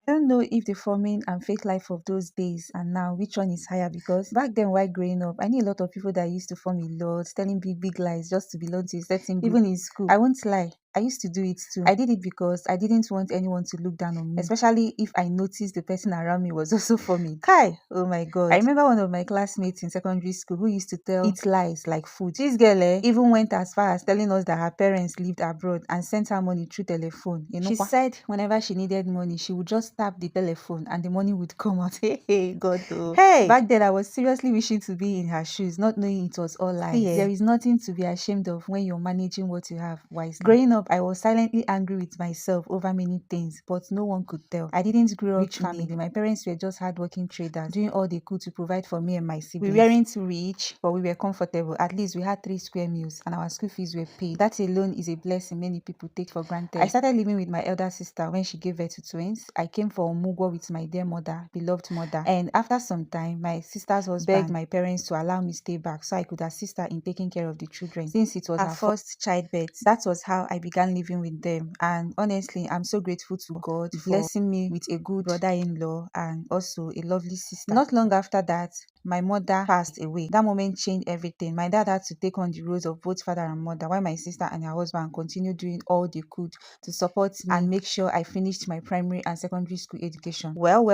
I don't know if the forming and fake life of those days and now, which one is higher, because back then while growing up, I knew a lot of people that used to form a lot, telling big lies just to belong to a certain group. Even in school, I won't lie, I used to do it too. I did it because I didn't want anyone to look down on me, especially if I noticed the person around me was also forming. Kai, oh my god. I remember one of my classmates in secondary school who used to tell eat lies like food. This girl even went as far as telling us that her parents lived abroad and sent her money through telephone. She said whenever she needed money, she would just tap the telephone and the money would come out. Hey, God, oh. Hey! Back then, I was seriously wishing to be in her shoes, not knowing it was all lies. Yeah. There is nothing to be ashamed of when you're managing what you have wisely. Growing up, I was silently angry with myself over many things, but no one could tell. I didn't grow up rich family. My parents were just hardworking traders, doing all they could to provide for me and my siblings. We weren't rich, but we were comfortable. At least we had 3 square meals and our school fees were paid. That alone is a blessing many people take for granted. I started living with my elder sister when she gave birth to twins. I came for Omugwo with my dear mother, beloved mother, and after some time, my sister's husband begged my parents to allow me stay back so I could assist her in taking care of the children since it was her first childbirth. That was how I began living with them, and honestly, I'm so grateful to God for blessing me with a good brother-in-law and also a lovely sister. Not long after that, my mother passed away. That moment changed everything. My dad had to take on the roles of both father and mother, while my sister and her husband continued doing all they could to support me and make sure I finished my primary and secondary school education. Well,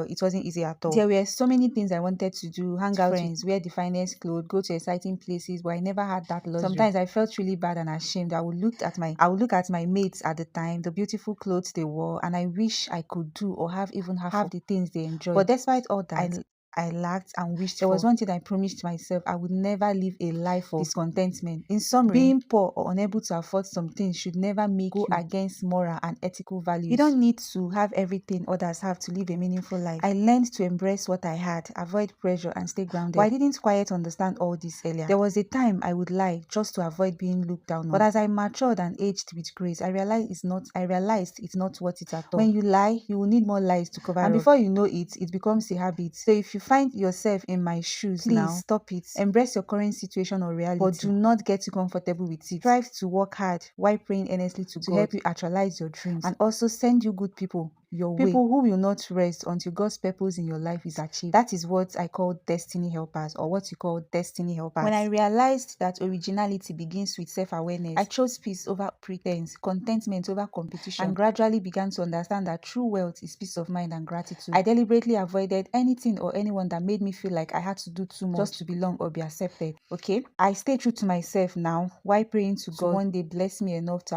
it wasn't easy at all. There were so many things I wanted to do: hang out with friends, wear the finest clothes, go to exciting places, but I never had that luxury. Sometimes I felt really bad and ashamed. I would look at my mates at the time, the beautiful clothes they wore, and I wish I could do or have even half the things they enjoyed. But despite all that, I lacked and wished there was one thing I promised myself: I would never live a life of discontentment. In summary, being poor or unable to afford some things should never make you go against moral and ethical values. You don't need to have everything others have to live a meaningful life. I learned to embrace what I had, avoid pressure, and stay grounded. But I didn't quite understand all this earlier. There was a time I would lie just to avoid being looked down on. But as I matured and aged with grace, I realized it's not worth it at all. When you lie, you will need more lies to cover up. And before you know it, it becomes a habit. So if you find yourself in my shoes, please stop it. Embrace your current situation or reality, but do not get too comfortable with it. Strive to work hard while praying earnestly to God help you actualize your dreams, and also send you good people your way. People who will not rest until God's purpose in your life is achieved. That is what I call destiny helpers, or what you call destiny helpers. When I realized that originality begins with self-awareness, I chose peace over pretense, contentment over competition, and gradually began to understand that true wealth is peace of mind and gratitude. I deliberately avoided anything or anyone that made me feel like I had to do too much just to belong or be accepted. Okay, I stay true to myself now while praying to God one day bless me enough to